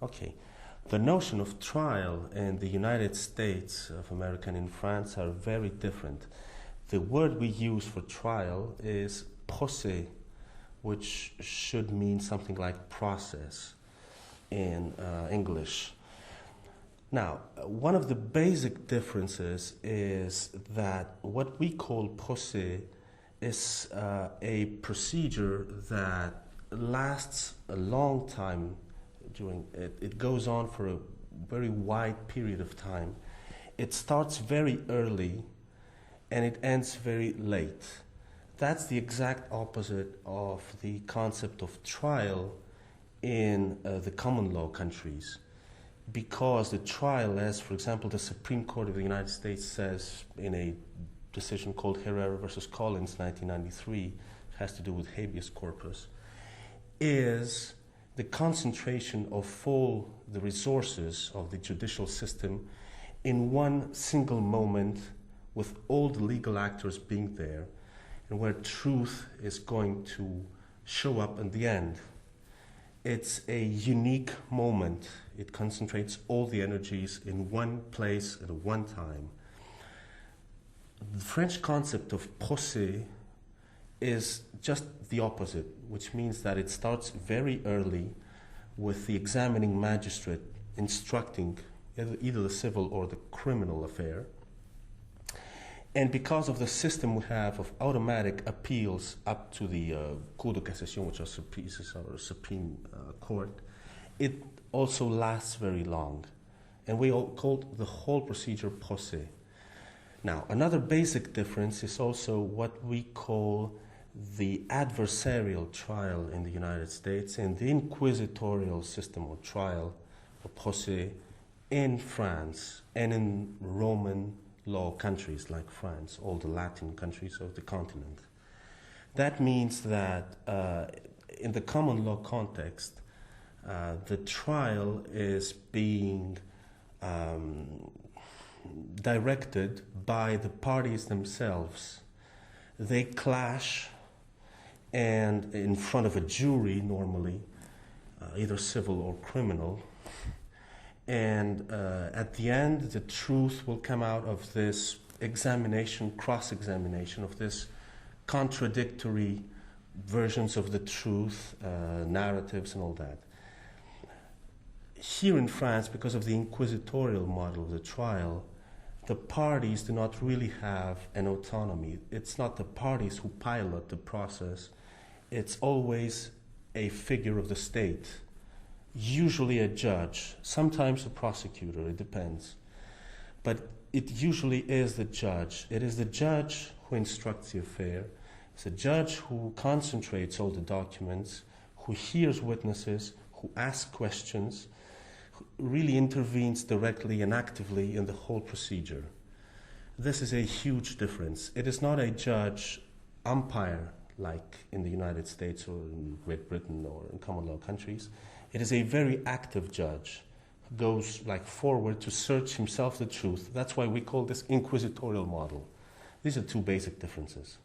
Okay. The notion of trial in the United States of America and in France are very different. The word we use for trial is procès, which should mean something like process in English. Now, one of the basic differences is that what we call procès is a procedure that lasts a long time. It goes on for a very wide period of time. It starts very early and it ends very late. That's the exact opposite of the concept of trial in the common law countries, because the trial, as for example the Supreme Court of the United States says in a decision called Herrera versus Collins 1993, has to do with habeas corpus, is the concentration of all the resources of the judicial system in one single moment, with all the legal actors being there, and where truth is going to show up in the end. It's a unique moment. It concentrates all the energies in one place at one time. The French concept of procès is just the opposite, which means that it starts very early with the examining magistrate instructing either the civil or the criminal affair. And because of the system we have of automatic appeals up to the Cour de Cassation, which is our Supreme Court, it also lasts very long. And we all call the whole procedure procès. Now, another basic difference is also what we call the adversarial trial in the United States and the inquisitorial system or trial, or procès, in France and in Roman law countries like France, all the Latin countries of the continent. That means that in the common law context, the trial is being directed by the parties themselves. They clash, and in front of a jury normally, either civil or criminal, and at the end the truth will come out of this examination, cross-examination of this contradictory versions of the truth, narratives and all that. Here in France, because of the inquisitorial model of the trial, the parties do not really have an autonomy. It's not the parties who pilot the process. It's always a figure of the state, usually a judge, sometimes a prosecutor, it depends. But it usually is the judge. It is the judge who instructs the affair. It's the judge who concentrates all the documents, who hears witnesses, who asks questions, really intervenes directly and actively in the whole procedure. This is a huge difference. It is not a judge umpire like in the United States or in Great Britain or in common law countries. It is a very active judge who goes forward to search himself the truth. That's why we call this inquisitorial model. These are two basic differences.